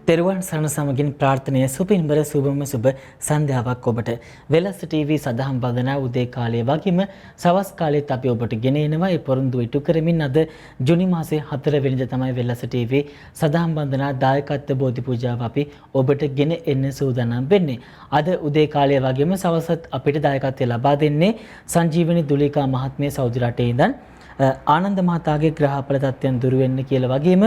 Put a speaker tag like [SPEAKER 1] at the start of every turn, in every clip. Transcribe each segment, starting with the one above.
[SPEAKER 1] තෙරුවන් සරණ සමගින් ප්‍රාර්ථනය සුපින්බර සුබම සුබ සන්ධ්‍යාවක් ඔබට. වෙලස් ටීවී සදහම් බඳන උදේ කාලයේ වගේම සවස් කාලෙත් අපි ඔබට ගෙන එනවා. ඒ පොරොන්දු ඉටු කරමින් අද ජුනි මාසේ 4 වෙනිදා තමයි වෙලස් ටීවී සදහම් බඳන දායකත්ව බෝධි පූජාව අපි ඔබට ගෙන එන්න සූදානම් වෙන්නේ. අද උදේ කාලයේ වගේම සවසත් අපිට දායකත්වය ලබා දෙන්නේ සංජීවනි දුලිකා මහත්මිය සෞදි රටේ ඉඳන් ආනන්ද මහතාගේ ග්‍රහඵල තත්ත්වයන් දුරු වෙන්න කියලා වගේම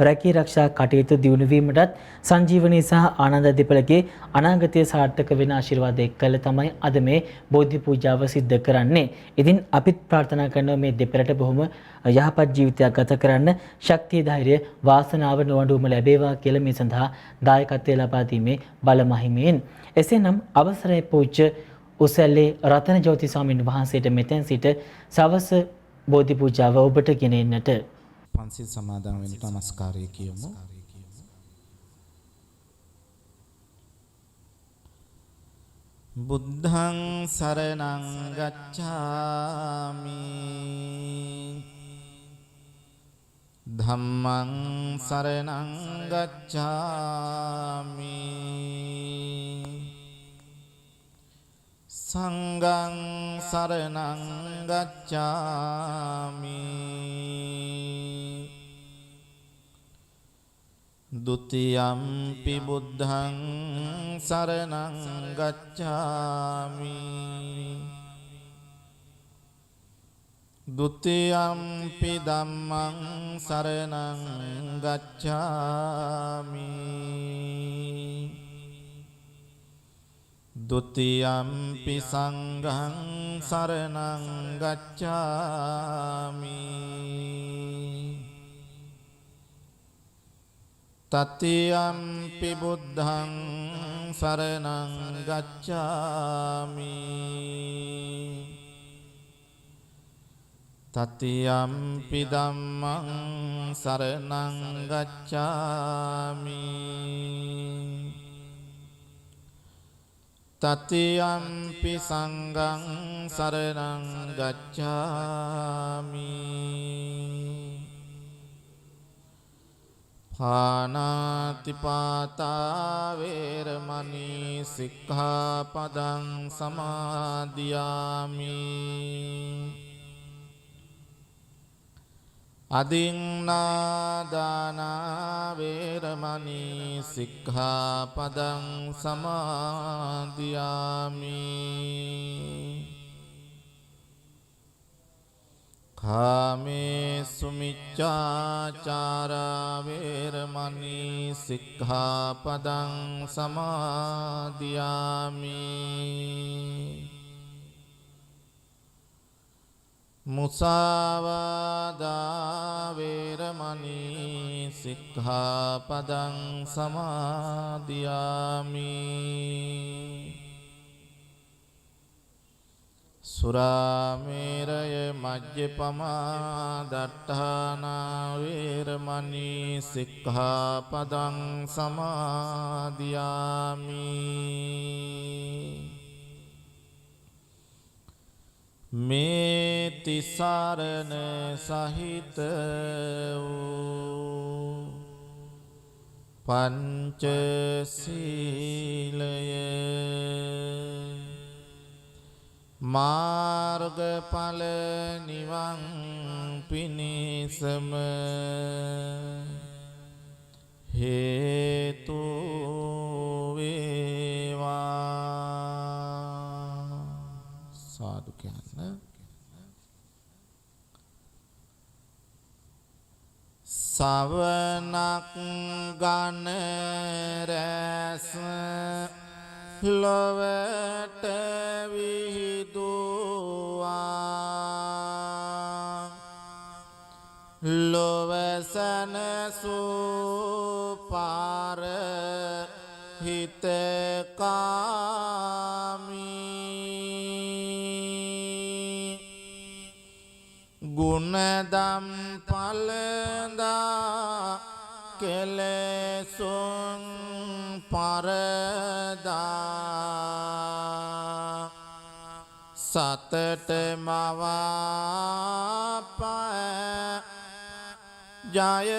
[SPEAKER 1] රැකී ආරක්ෂා කටයුතු දියුණු වීමටත් සංජීවනී සහ ආනන්ද දෙපළගේ අනාගතය සාර්ථක වෙන ආශිර්වාද එක්කලා තමයි අද මේ බෝධි පූජාව සිද්ධ කරන්නේ. ඉතින් අපිත් ප්‍රාර්ථනා කරනවා මේ දෙපළට බොහොම යහපත් ජීවිතයක් ගත කරන්න ශක්තිය ධෛර්යය වාසනාව නොඅඩුවම ලැබේවා කියලා මේ සඳහා දායකත්වය ලබා දීමේ බල මහිමයෙන්. එසේනම් අවසරයි පූජ්‍ය උසැල්ලේ රතන ජෝති ස්වාමීන් වහන්සේට මෙතෙන් සිට සවස බෝධි පූජාව ඔබට ගෙන එන්නට
[SPEAKER 2] පන්සිල් සමාදන් වෙන්න නමස්කාරය කියමු. බුද්ධං සරණං ගච්ඡාමි ධම්මං සරණං ගච්ඡාමි සංඝං සරණං ගච්ඡාමි ဒုတိ යම්පි බුද්ධං සරණං ගච්ඡාමි ဒုတိ යම්පි ධම්මං සරණං ගච්ඡාමි ဒုတိ යම්පි සංඝං සරණං ගච්ඡාමි တတိ යම්පි බුද්ධං සරණං ගච්ඡාමි တတိ යම්පි ධම්මං සරණං ගච්ඡාමි တတိ යම්පි සංඝං සරණං ගච්ඡාමි පාණාති පාතා වේරමණී සික්ඛාපදං සමාදියාමි อดิงนาดานาเวรมณีสิกขาปดังสมาธิยามิคาเมสุมิจจาจาราเวรมณีสิกขาปดังสมาธิยามิ මුසාවාදා වේරමණී සික්ඛාපදං සමාදියාමි สุราเมรยมัจจปมาดัฏฐานาเวรมณีสิกขาปดังสมาธิยามิ මේ තිසරණ සහිත වූ පංච සීලය මාර්ගඵල නිවන් පිණිසම හේතු වේවා සාදු කියන්න සවනක් ගන රැස් ලොවට විහිදුවා ලොවසන සුපාර හිතකාමී ගුණදම් පලදා කෙලෙසුන් පරදා සතට මවාපෑ ජය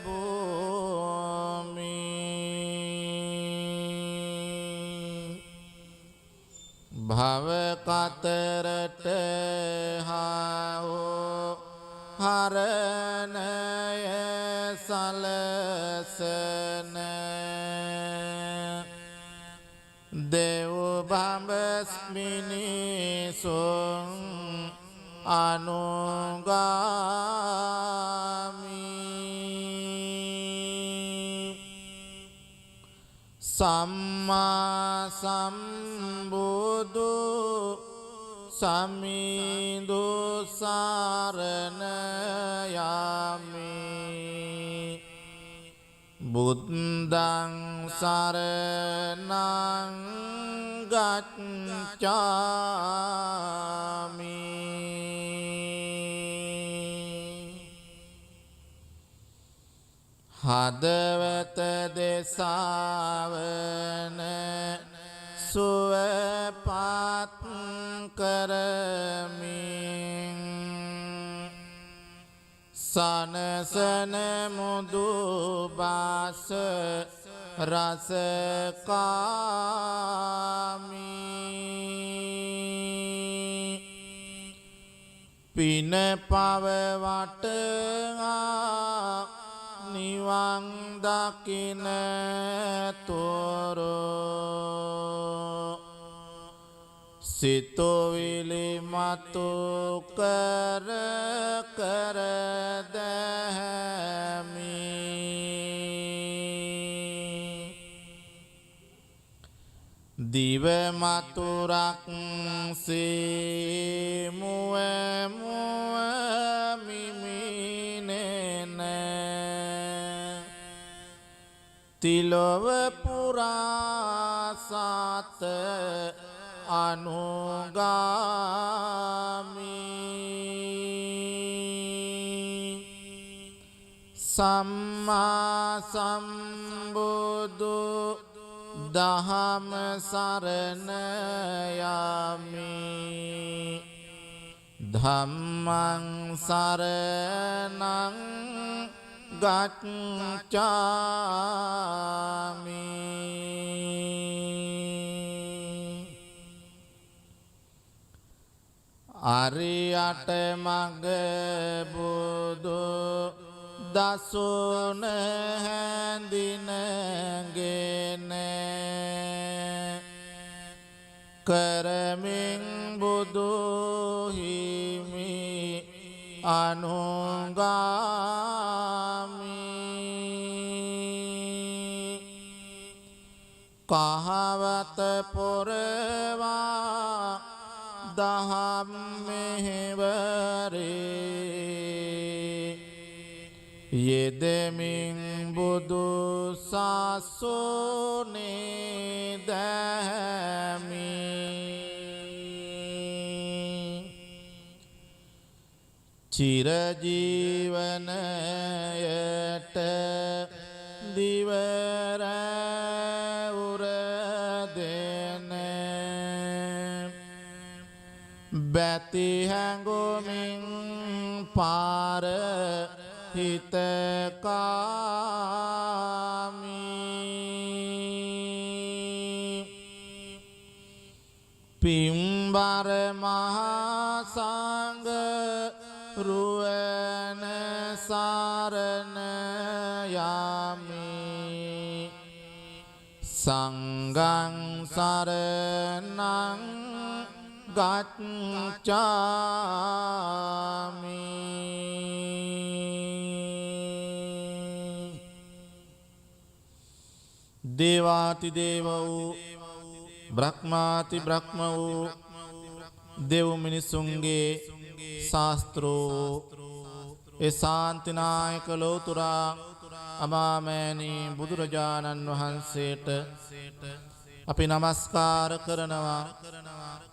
[SPEAKER 2] භූමි භව කතරට හාවෝ හරණය සලසන දෙව් බඹස්මිනිසුන් අනුගාමී සම්මා සම්බුදු සමිඳු සරණ යමි බුද්ධං සරණං ගච්ඡාමි හදවත දෙසාවන සුවපත් කරමින් සනසන මුදු බාස රසකාමී පින පවවටා නිවන් දකින තොරෝ සිතුවිලි මතු කර කර දැහැමි දිව මතුරක් සේ මුව මුව මිමිනෙන තිලොව පුරා සත අනුගාමී සම්මා සම්බුදු දහම සරණ යමි ධම්මං සරණං ගච්ඡාමි අරියට මග බුදු දසුන හැඳිනගෙන කරමින් බුදු හිමි අනුගාමී කහවත පොරවා දහම් මෙහෙවරේ යෙදෙමින් බුදු සසුනේ දැමි චිරජීවනයට දිවර උරදෙන බැති හැඟුමින් පාර හිතකාමී පිම්බර මහා සංඝ රුවන සරණ යමි සංඝං සරණං ගච්ඡාමි දේවාති දේව වූ බ්‍රහ්මාති බ්‍රහ්ම වූ දෙව් මිනිසුන්ගේ ශාස්ත්‍රෝ ඒ ශාන්තිනායක ලෝතුරා අමාමෑණී බුදුරජාණන් වහන්සේට අපි නමස්කාර කරනවා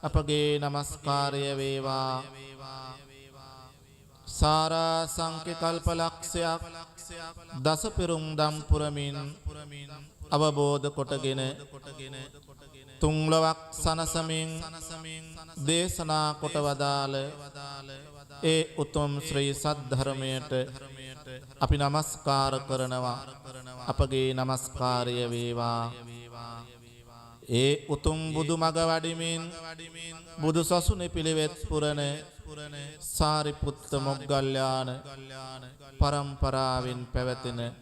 [SPEAKER 2] අපගේ නමස්කාරය වේවා සාරා සංඛ්‍ය කල්ප ලක්ෂයක් දස පෙරුම් දම් පුරමින් අවබෝධ කොටගෙන තුන්ලොවක් සනසමින් දේශනා කොට වදාළ ඒ උතුම් ශ්‍රී සද්ධර්මයට අපි නමස්කාර කරනවා අපගේ නමස්කාරය වේවා ඒ උතුම් බුදු මග වඩිමින් බුදු සසුනේ පිළිවෙත් පුරන සාරිපුත්ත මොග්ගල්ලාන පරම්පරාවෙන් පැවතෙන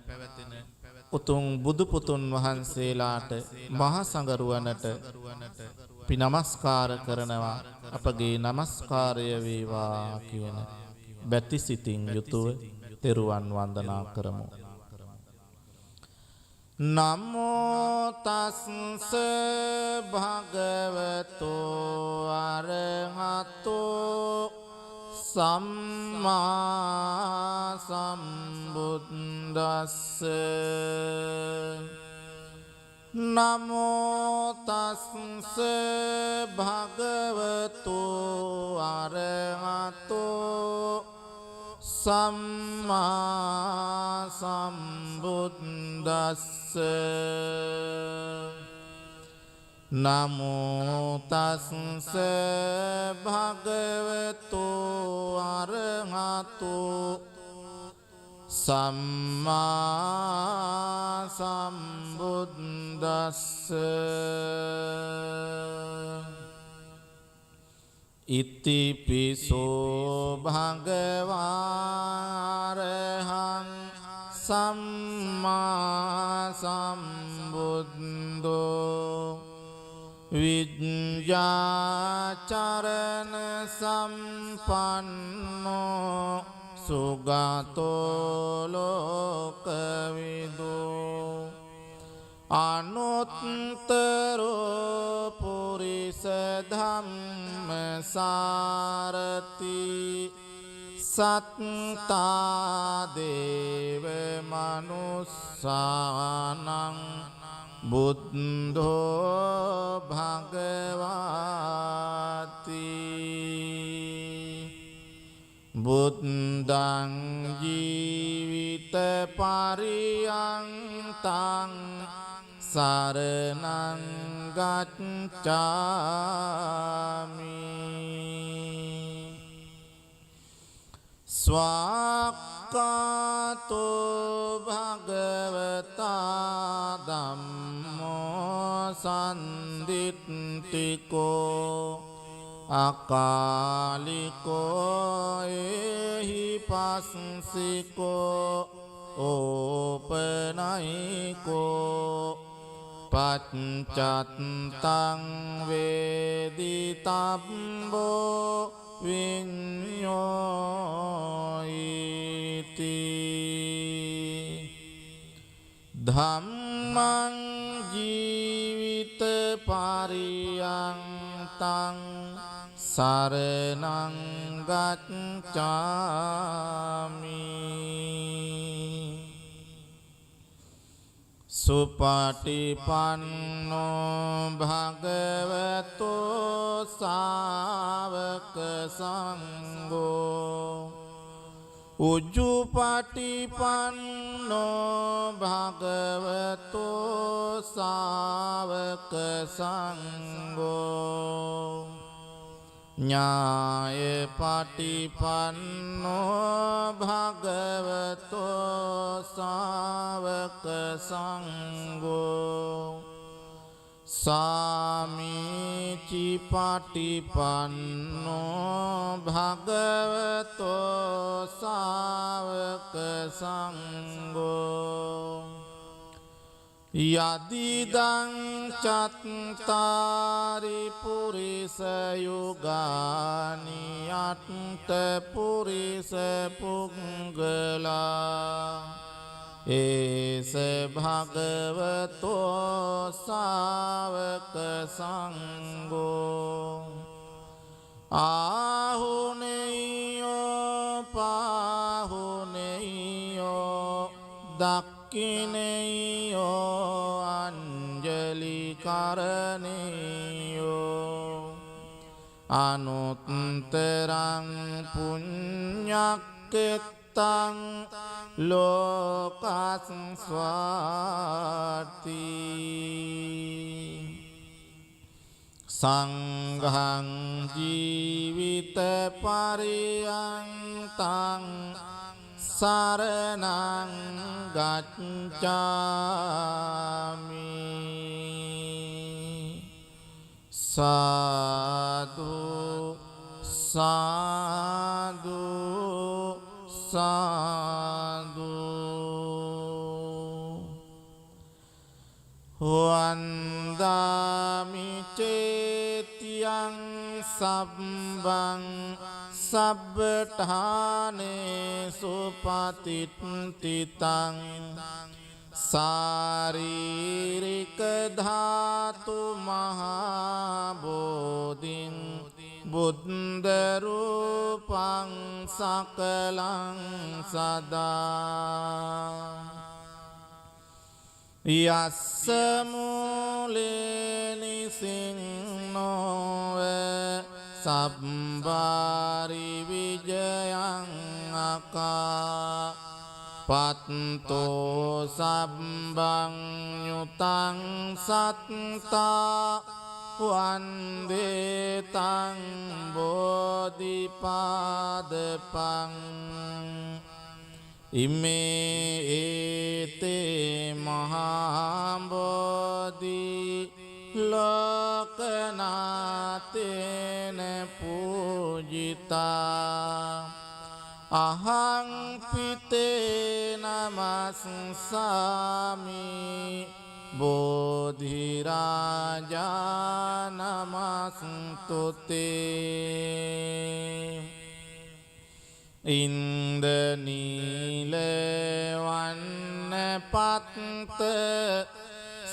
[SPEAKER 2] උතුම් බුදු පුතුන් වහන්සේලාට මහා සංඝරුවනට අපි නමස්කාර කරනවා. අපගේ නමස්කාරය වේවා කියන බැති සිතින් යුතුව තෙරුවන් වන්දනා කරමු. නමෝ තස්ස භගවතෝ අරහතෝ සම්මා සම්බුද්දස්ස. නමෝ තස්ස භගවතෝ අරහතෝ සම්මා සම්බුද්දස්ස. නමෝ තස්ස භගවතෝ අරහතෝ සම්මා සම්බුද්දස්ස. ඉතිපිසෝ භගවාරහං සම්මා සම්බුද්ධෝ විඤ්ඤාචරණ සම්පන්නෝ සුගතෝ ලෝකවිදෝ අනුත්තරෝ පුරිස ධම්මසාරති සත්තා දේව මනුස්සානං බුද්ධෝ භගවාති. බුද්ධං ජීවිත පරියන්තං සරණං ගච්ඡාමි. ස්වාක්ඛාතෝ භගවතා ධම්මෝ සම්දිත්තිකෝ අකාලිකෝ එහි පස්සිකෝ ඕපනයිකෝ පච්චත්තං වේදිතබ්බෝ විඤ්ඤෝයිති. ධම්මං ජීවිත පරියන්තං සරණං ගච්ඡාමි. සුපටිපන්නෝ භගවතෝ සාවක සංඝෝ උජ්ජුපටිපන්නෝ භගවතෝ සාවක සංඝෝ ඥාය පටිපන්නෝ භගවතෝ සාවක සංඝෝ සාමීචි පටිපන්නෝ භගවතෝ සාවක සංඝෝ යදිදං චත්තාරි පුරිස යුගානි අට්ඨ පුරිස පුංගලා ඒස භගවතෝ සාවක සංඝෝ ආහුනේයෝ පාහුනේයෝ දක්ඛිනේයෝ අංජලි කරණේයෝ අනුත්තරං පුඤ්ඤක්ඛෙත්තං ලෝකස්වාති. සංඝං ජීවිත පරියන්තං සරණං ගච්ඡාමි. සාදු සාදු සාදු වන්දාමි චේතියං සබ්බං සබ්බඨානේසු පතිට්ඨිතං සාරීරික ධාතු මහා බෝධින් බුද්ධ රූපං සකලං සදා යස්ස මූලේ නිසින්නෝව සබ්බාරි විජයං අකා පත්තෝ සබ්බං යුතං සත්තා වන්දේතං බෝධිපාදපං ඉමේ ඒතේ මහාබෝධි ලෝකනාතේන පූජිතා අහං පිතේ නමස්සාමි බෝධිරාජා නමස්තුතේ ඉන්දනීල වන්න පත්ත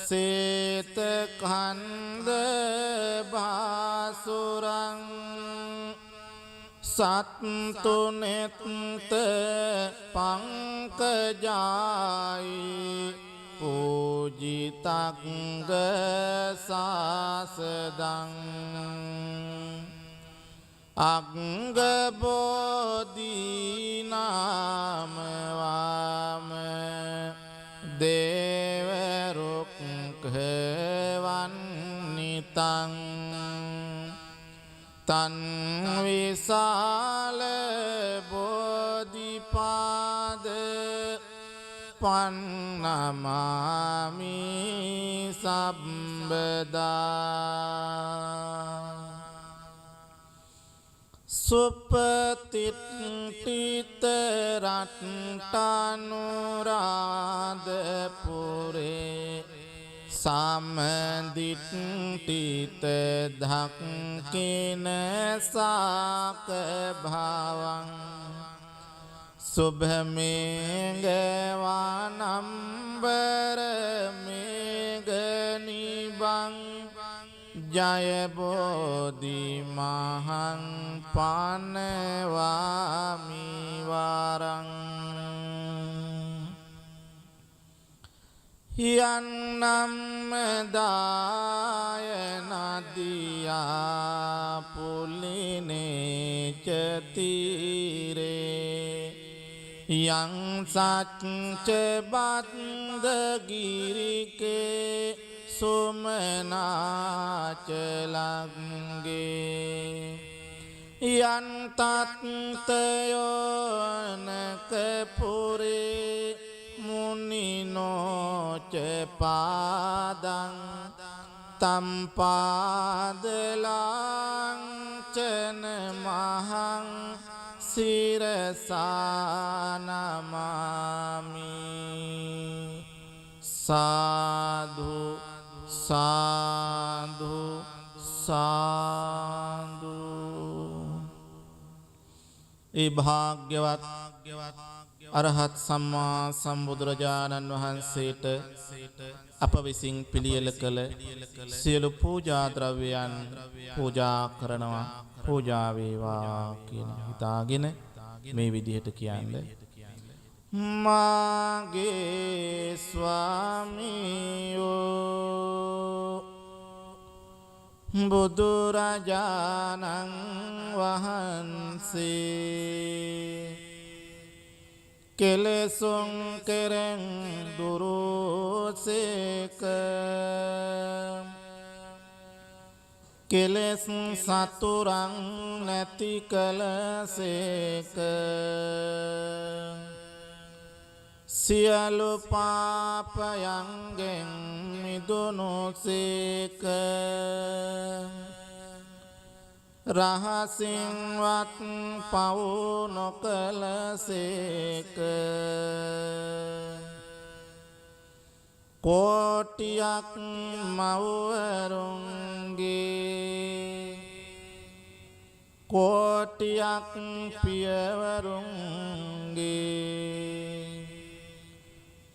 [SPEAKER 2] සේත කන්ද භාසුරං සත්තුනෙත්ත පංකජායි පූජිතංග සාසදං අංගබෝධීනාමවාම දේවරුක්ඛවන්නිතං තන් විසාල බෝධිපාද පන්නමාමි සම්බදා සුපතිට්ඨිත රට්ටනුරාධපුරේ සමදිට්ඨිත ධක්ඛින සාක භවං සුභමේඝවනම්බර මේඝනිබං ජය බෝධි මහං පනවාමි වරං යන්නම් දායනදියා පුලිනේ චතිරේ යං සච්ච බද්දගිරිකේ සුමනාචලංගේ යන් තත්තයෝනක පුරේ මුනිනෝච පාදං තම්පාදලාංචන මහං සිරසානමාමි සාදු සාදු සාදු ඒ භාග්‍යවත් අරහත් සම්මා සම්බුදුරජාණන් වහන්සේට අප විසින් පිළියෙල කළ සියලු පූජා ද්‍රව්‍යයන් පූජා කරනවා පූජා වේවා කියන හිතාගෙන මේ විදිහට කියන්නේ මාගේ ස්වාමියෝ බුදුරජාණන් වහන්සේ කෙලෙසුන් කෙරෙන් දුරුසේක කෙලෙස් සතුරන් නැති කලසේක සියලු පාපයන්ගෙන් මිදුණු සේක රහසින්වත් පව් නොකළ සේක කෝටියක් මව්වරුන්ගේ කෝටියක් පියවරුන්ගේ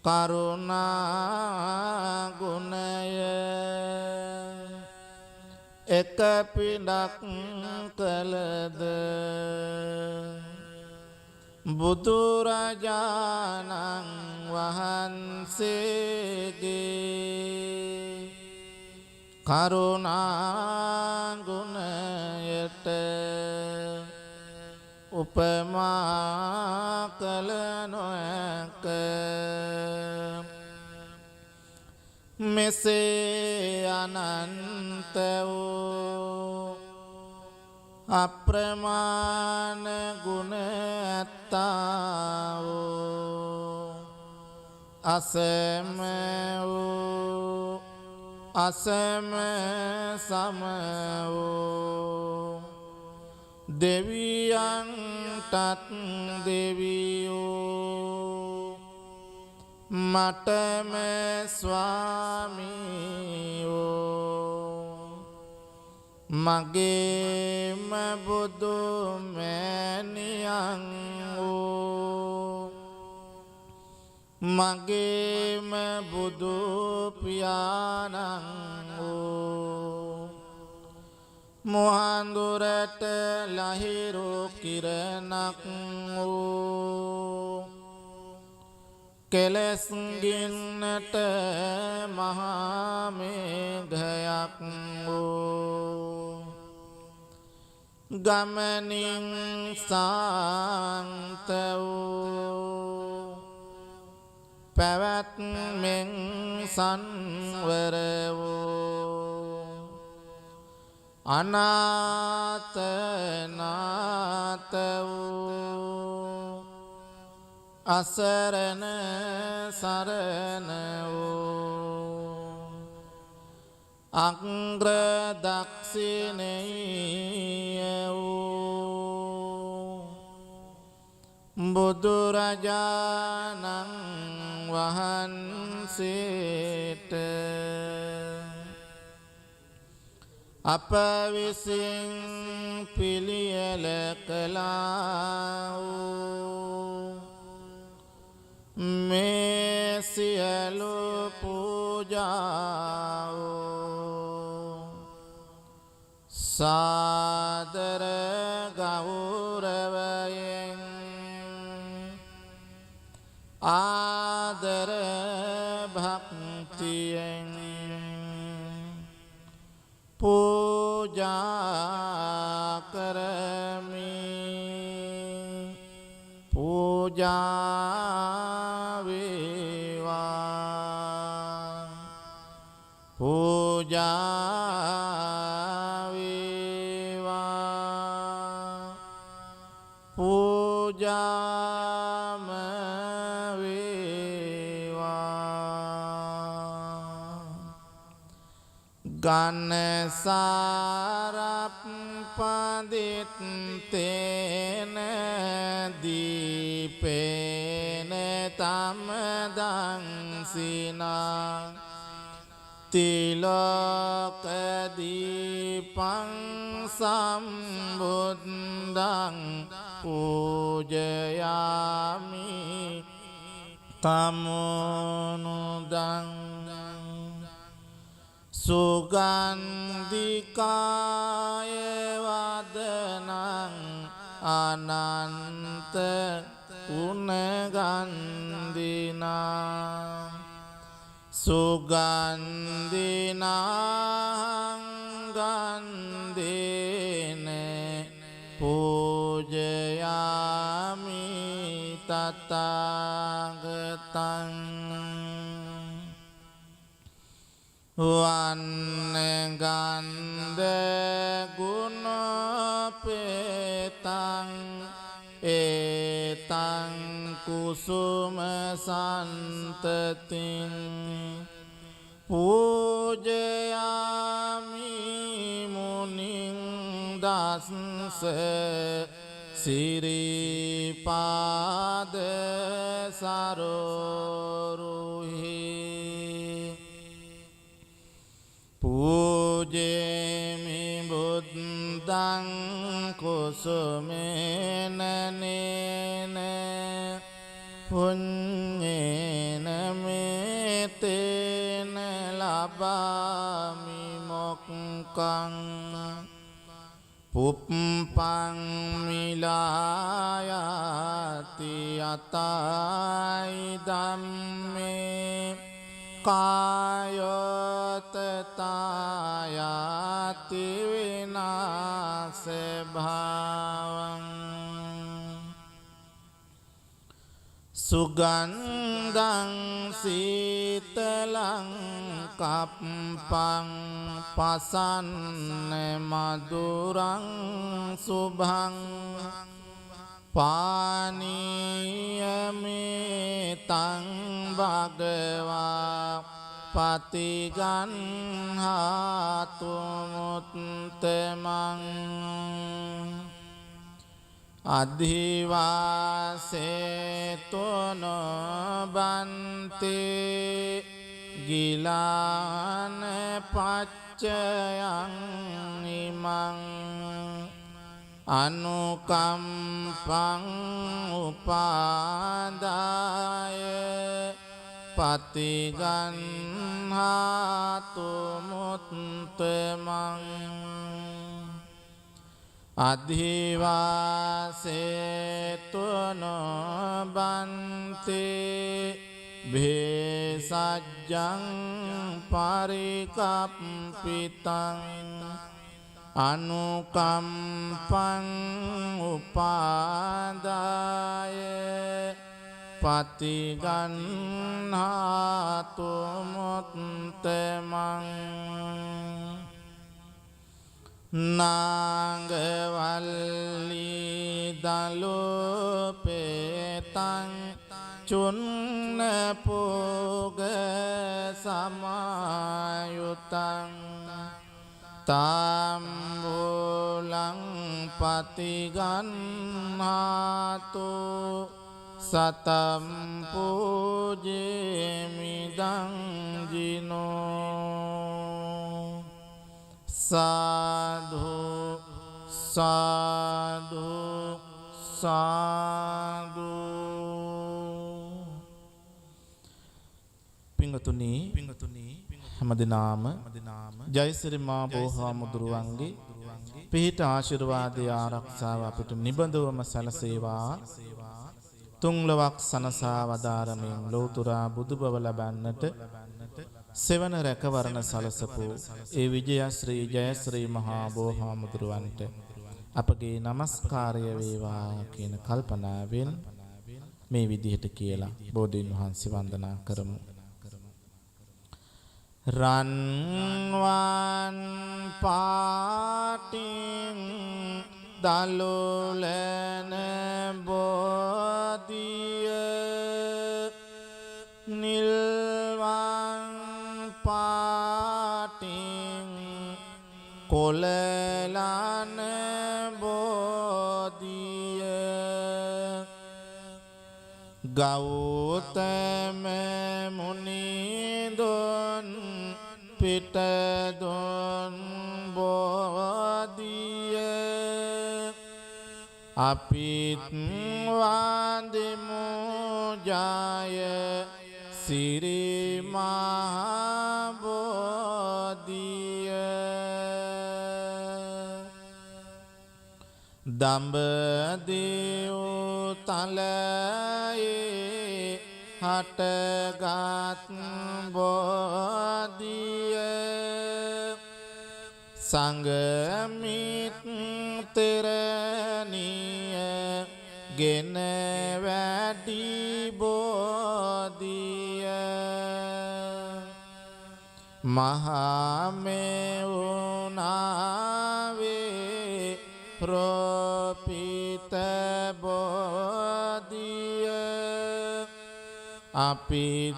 [SPEAKER 2] කරුණා ගුණය එක පිඩක් කළද බුදුරජාණන් වහන්සේගේ කරුණා ගුණයට උපමා කළ නොහැක මෙසේ අනන්ත වූ අප්‍රමාණ ගුණ ඇත්තා වූ අසම වූ අසම සම වූ දෙවියන්ටත් දෙවියෝ මටම ස්වාමියෝ මගේම බුදු මෑණියන් වූ මගේම බුදු පියාණන් වූ මුහඳුරට ලහිරු කිරණක් වූ කෙලස් ගින්නට මහා මේඝයක් වූ ගමනින් සාන්ත වූ පැවැත්මෙන් සංවර වූ අනාථ නාථ වූ අසරණ සරණ වූ අග්‍ර දක්ෂිණේය වූ බුදුරජාණන් වහන්සේට අප විසින් පිළියෙල කළා වූ මේ සියලු පූජාව සාදර ගෞරවයෙන් ආදර භක්තියෙන් පූජා කරමි පූජා වේවා පූජා වේවා පූජාම ගන්නසාරප් පදිත්තේන දීපේන තමදංසිනා තිලෝක දීපං සම්බුද්ධං පූජයාමි තමෝනුදං සුගන්ධිකාය වදනං අනන්ත උනගන්ධිනා සුගන්ධිනාං ගන්ධේන පූජයාමි තථාගතං වන්නගන්ධ ගුණපේතං ඒතං කුසලං කුසුම සන්තතින් පූජයාමි මුනිං දස්ස සිරිපාද සරෝරුහි පූජේමි බුද්ධං කුසුමේන නේන පුඤ්ඤේන මේතේන ලබාමි මොක්ඛං පුප්පං මිලායති අතයි ධම්මේ කායතතායති විනාශ භාවං සුගන්ධං සීතලං කප්පං පසන්න මధుරං සුභං පානීයමෙතං භගවා පතිගන්හාතු මුත්තමං අධිවාසේතොන බන්තේ ගිලාන පච්චයං ඉමං අනුකම්පං උපාදාය පතිගන්හාතු මුත්තමං අධිවාසේතොන බන්තේ භේසජ්ජං පරිකප්පිතං අනුකම්පං උපාදාය පතිගන්හාතු මුත්තමං නාගවල්ලී දලුපේතං චුන්න පෝග සමායුතං තාම්බුලං පතිගන්හාතු සතම් පූජේමිදං ජිනෝ සාධු සාධු සාධු පිංගතුනි හැමදෙනාම ජයසිරි මා බෝහාමුදුරුවන්ගේ පිහිට ආශිර්වාදය ආරක්ෂාව අපිට නිබඳවම සැලසේවා තුන් ලොවක් සනසා වදාරමින් ලෝතුරා බුදු බව ලබන්නට සෙවන රැකවරණ සලසපු ඒ විජයශ්‍රී ජයශ්‍රී මහා බෝහාමුදුරුවන්ට අපගේ নমස්කාරය වේවා කියන කල්පනාවෙන් මේ විදිහට කියලා බෝධීන් වහන්සේ වන්දනා කරමු. රන්වන් පාටින් දලුලන බෝධිය නිල්වන් පාටින් කොලලන බෝධිය ගෞතම මුනිදොන් පිටදොන් බෝධිය අපිත් වන්දිමු ජය සිරි මහා බෝධිය දඹදිව් තලයේ හටගත් බෝධිය සංගමිත් තෙරණිය ගෙන වැඩි බෝධිය මහමෙවුනාවේ ප්‍රෝපිත බෝධිය අපිත්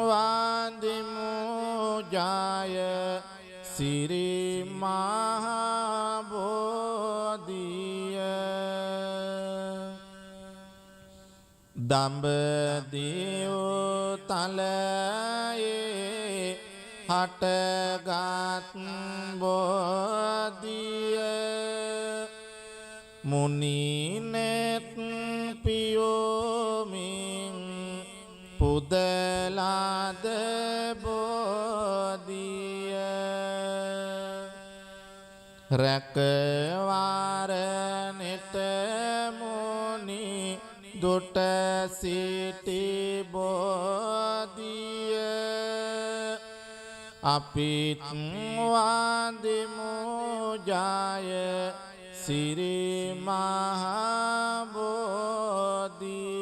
[SPEAKER 2] වන්දිමු ජය සිරි මහ බෝධිය දඹදිව තලයේ හටගත් බෝධිය මුනිනෙත් පියෝමින් පුදලාද බෝධිය රැකවාරනෙට මුනි දුට සිටි බෝධිය අපිත් වන්දිමු ජය සිරි මහ බෝධිය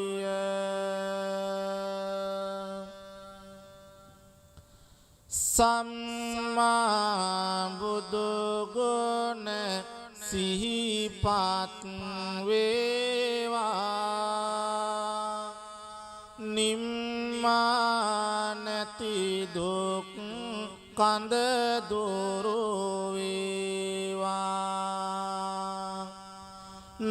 [SPEAKER 2] සම්මා බුදු ගුණ සිහිපත් වේවා නිම්මා නැති දුක් කඳ දුරු වේවා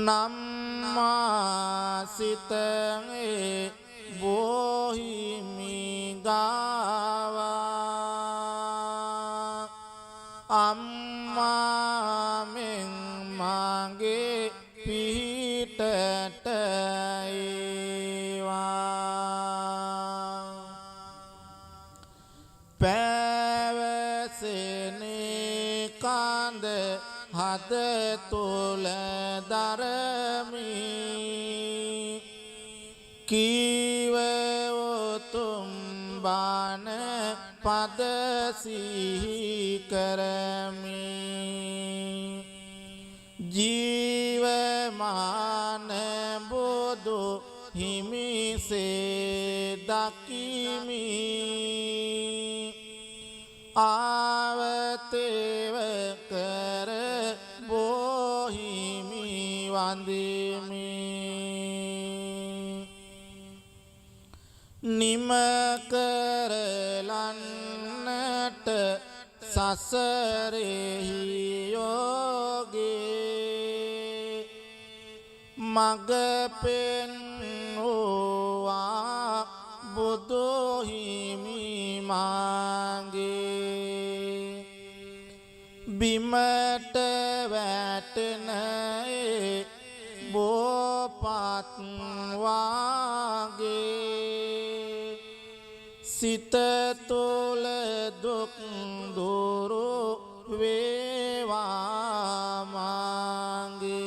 [SPEAKER 2] නම්මා සිතේ බොහිමි ගාවා අම්මා මෙන් මගේ පිහිටට ඒවා පැවසෙනේ කඳ හද තුල දරමි කීව උතුම් බණ පද සිහි කරමි ජීවමාන බුදු හිමිසේ දකිමි ආවතේව කර බොහිමි වන්දිමි නිම කරලන්නට සසරෙහි යෝගේ මග පෙන්වුවා බුදු හිමි මාගේ බිමට වැටෙන බෝපත් වාගේ සිත තුළ දුක් දුරු වේවා මාගේ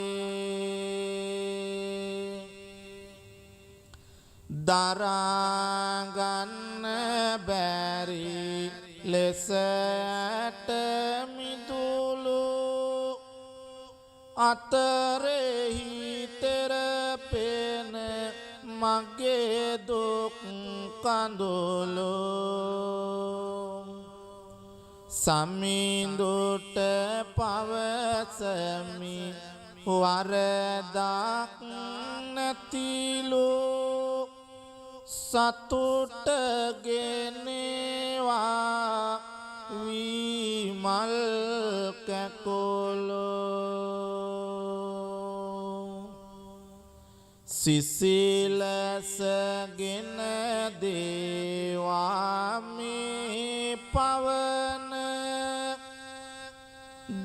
[SPEAKER 2] දරාගන්න බැරි ලෙසට මිදුළු අතරෙහි තෙරපෙන මගේ දුක් කඳුළු සමිඳුට පවසමි වරදක් නැතිලු සතුට ගෙනවා විමල් කැකුළු සිසිලසගෙන දේවා මේ පවන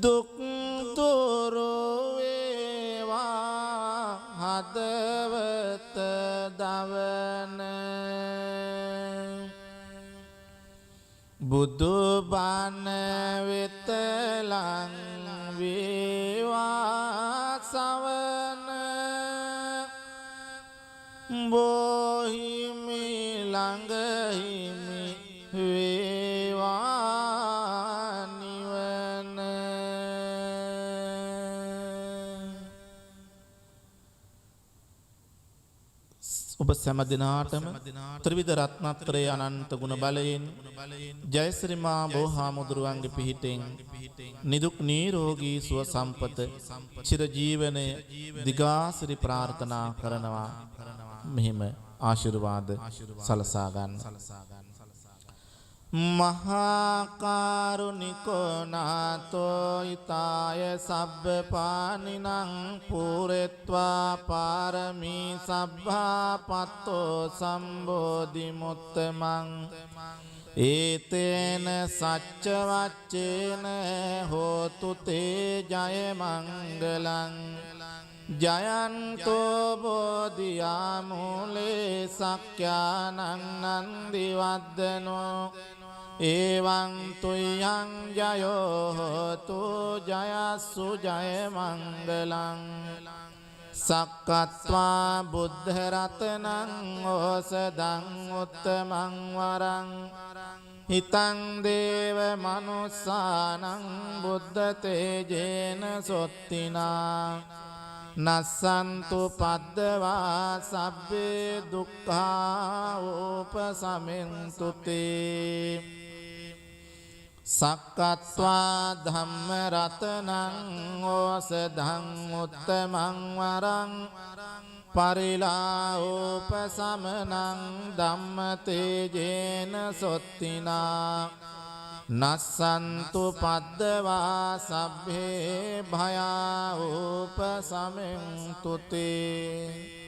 [SPEAKER 2] දුක් දුරු වේවා හදවත දවන බුදු බණ වෙත ලං වේවා සවන බොහිමි ළඟහිමි වේවා නිවන ඔබ සෑම දිනාටම ත්‍රිවිධ රත්නත්‍රයේ අනන්ත ගුණ බලයෙන් ජයශ්‍රී මා බෝහාමුදුරුවන්ගේ පිහිටෙන් නිදුක් නිරෝගී සුව සම්පත චිර ජීවනය දිගාසිරි ප්‍රාර්ථනා කරනවා මෙහිම ආශිර්වාද සලසා ගන්න. මහා කරුණිකෝ නාතෝ ඊතාය සබ්බ පානිනං පූරෙත්වා පාරමී සබ්බා පත්තෝ සම්බෝධි මුත්තමං ඒතේන සච්ච වච්චේන හෝතු තේ ජය මංගලං ජයන්තෝ බෝධියා මූලේ සක්ඛානං නන්දි වද්දනෝ එවං තුයං ජයෝ හෝතු ජයස්සු ජය මංගලං සක්කත්වා බුද්ධ රතනං ඕසදං උත්තමං වරං හිතං දේව මනුස්සානං බුද්ධ තේජේන සොත්තිනා නස්සන්තු පද්දවා සබ්බේ දුක්ඛා උපසමෙන්තු තේ සක්කත්වා ධම්ම රතනං ඕසදං උත්තමං වරං පරිලා උපසමනං ධම්ම තේජේන සොත්තිනා නස්සන්තු පද්දවා සබ්බේ භයා උපසමෙන්තු තේ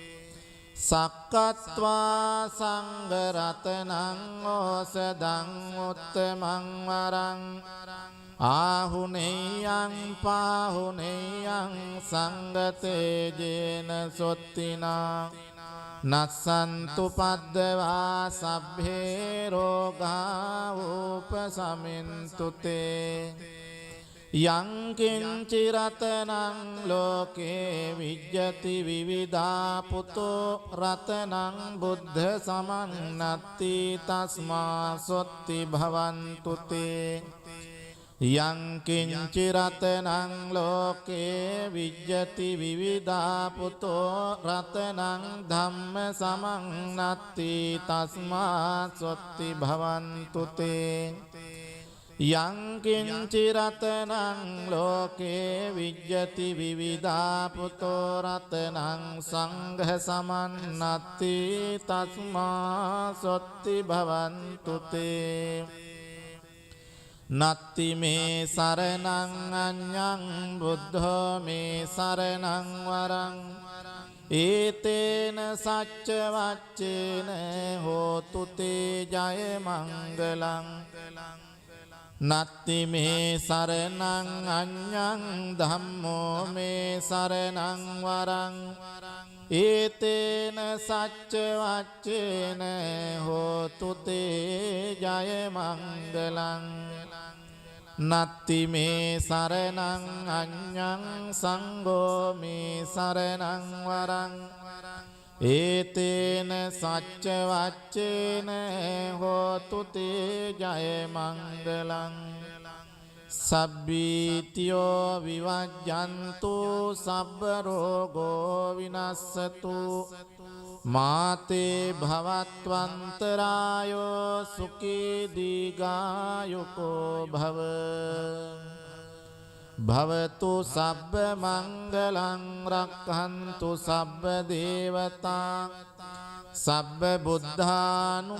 [SPEAKER 2] සක්කත්වා සංඝ රතනං ඕසදං උත්තමං වරං ආහුනේයං පාහුනේයං සංඝ තේජේන සොත්තිනා නස්සන්තු පද්දවා සබ්බේ රෝගා උපසමින්තු තේ යං කිංචි රතනං ලෝකේ විජ්ජති විවිධා පුතෝ රතනං බුද්ධ සමන්නත්ති තස්මා සොත්ති භවන්තු තේ යං කිංචි රතනං ලෝකේ විජ්ජති විවිධා පුතෝ රතනං ධම්ම සමන්නත්ති තස්මා සොත්ති භවන්තු තේ යං කිංචි රතනං ලෝකේ විජ්ජති විවිධා පුතෝ රතනං සංඝ සමන්නත්ති තස්මා සොත්ති භවන්තු තේ නත්ති මේ සරණං අඤ්ඤං බුද්ධෝ මේ සරණං වරං ඒතේන සච්ච වච්චේන හෝතු තේ ජය මංගලං නත්ති මේ සරණං අඤ්ඤං ධම්මෝ මේ සරණං වරං ඒතේන සච්ච වච්චේන හෝතු තේ ජය මංගලං නත්ති මේ සරණං අඤ්ඤං සංඝෝ මේ සරණං වරං ඒතේන සච්ච වච්චේන හෝතු තේ ජය මංගලං සබ්බීතියෝ විවජ්ජන්තු සබ්බ රෝගෝ විනස්සතු මාතේ භවත්වන්තරායෝ සුඛී දීඝායුකෝ භව භවතු සබ්බ මංගලං රක්ඛන්තු සබ්බ දේවතා සබ්බ බුද්ධානුභාවේන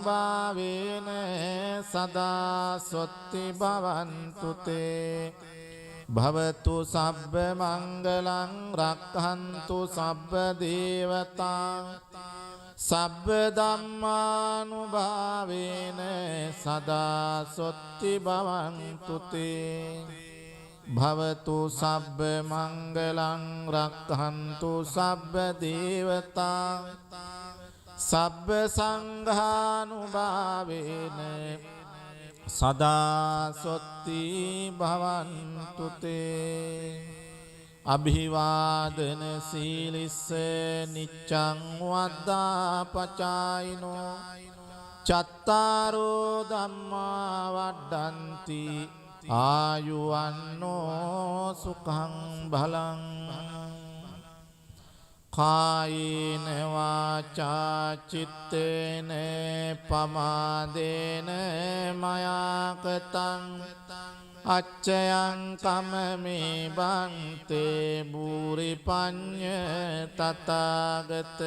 [SPEAKER 2] සදා සොත්ති භවන්තු තේ භවතු සබ්බ මංගලං රක්ඛන්තු සබ්බ දේවතා සබ්බ ධම්මානුභාවේන සදා සොත්ති භවන්තු තේ භවතු සබ්බ මංගලං රක්ඛන්තු සබ්බ දේවතා සබ්බ සංඝානුභාවේන සදා සොත්ති භවන්තු තේ අභිවාදන සීලිස්ස නිච්ඡං වද්දාපචායිනෝ චත්තාරෝ ධම්මා වඩ්ඩන්ති ආයුවන්නෝ සුඛං බලං කායේන වාචා චිත්තේන පමාදේන මයා කතං අච්චයං කමමේ බන්තේ බුරි පඤ්ඤ තථාගත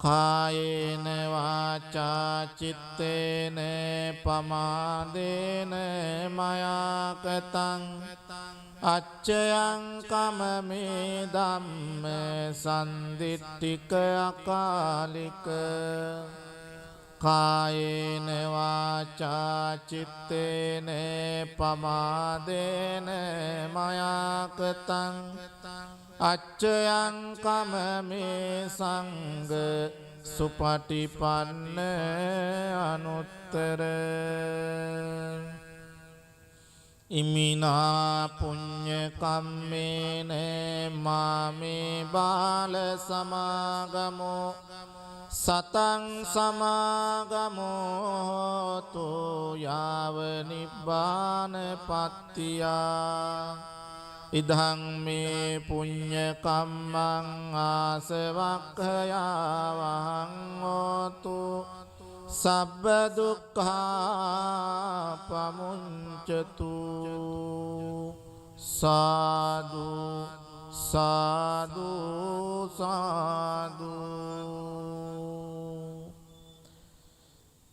[SPEAKER 2] කායේන වාචා චිත්තේන පමාදේන මයාකතං අච්චයං කමමේ ධම්ම සන්දිට්ඨික අකාලික කායේන වාචා චිත්තේන පමාදේන මයාකතං අච්චයං කමමේ සංඝ සුපටිපන්න අනුත්තර ඉමිනා පුඤ්ඤ කම්මේන මාමේ බාල සමාගමෝ සතං සමාගමෝ තු යාව නිබ්බාන පත්තියා ඉදං මේ පුඤ්ඤ කම්මං ආසවක්ඛයාවහං හෝතු සබ්බ දුක්ඛා පමුඤ්චතු සාදු සාදු සාදු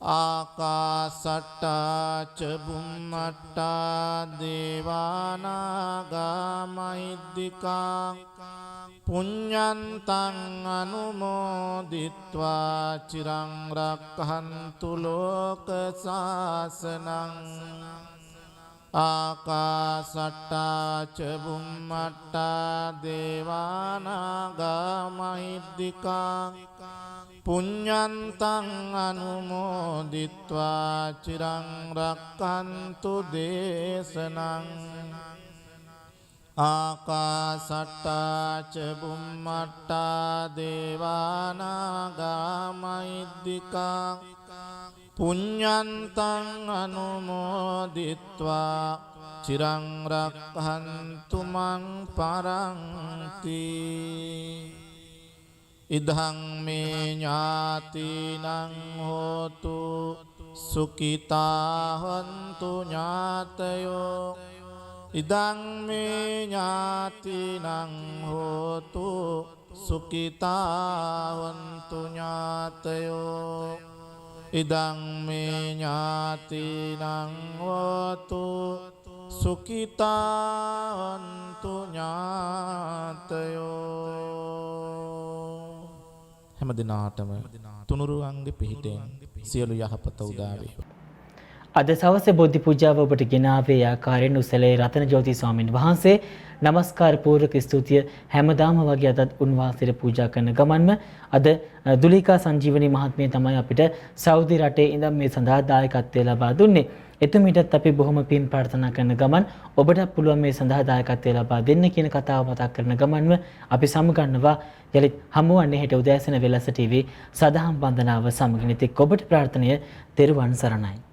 [SPEAKER 2] ආකාසට්ටා ච බුම්මට්ටා දේවානාගා මහිද්దికා පුඤ්ඤන්තං අනුමෝදිත්වා චිරං රක්ඛන්තු ලෝක සාසනං ආකාසට්ටා ච බුම්මට්ටා දේවානාගා මහිද්దికා පුඤ්ඤන්තං අනුමෝදිත්වා චිරං රක්ඛන්තු දේශනං ආකාසට්ටා ච බුම්මට්ටා දේවානාගා මහිද්దికා පුඤ්ඤන්තං අනුමෝදිත්වා චිරං රක්ඛන්තු මං පරන්ති ඉදං මේ ඥාතිනං හෝතු සුඛිතා හොන්තු ඥාතයෝ ඉදං මේ ඥාතිනං හෝතු සුඛිතා හොන්තු ඥාතයෝ ඉදං මේ ඥාතිනං හෝතු සුඛිතා හොන්තු ඥාතයෝ හැම දිනාටම තුනුරුවන්ගේ පිහිටෙන් සියලු යහපත උදා වේවා.
[SPEAKER 1] අද සවසේ බෝධි පූජාව ඔබට ගෙනාවේ ආකාරයෙන් උසලේ රතන ජෝති ස්වාමීන් වහන්සේ නමස්කාර පූර්වක ස්තුතිය හැමදාම වගේ අදත් උන්වහන්සේට පූජා කරන ගමන්ම අද දුලිකා සංජීවනී මහත්මිය තමයි අපිට සෞදි රටේ ඉඳන් මේ සඳහා දායකත්වය ලබා දුන්නේ. එතුමිටත් අපි බොහොම පින් ප්‍රාර්ථනා කරන ගමන් ඔබට පුළුවන් මේ සඳහා දායකත්වය ලබා දෙන්න කියන කතාව මතක් කරන ගමන්ම අපි සමුගන්නවා යලිත් හමුවන්නේ හෙට උදෑසන වෙලස ටීවී සදහම් වන්දනාව සමගින්. ඉතින් ඔබට ප්‍රාර්ථනීය තෙරුවන් සරණයි.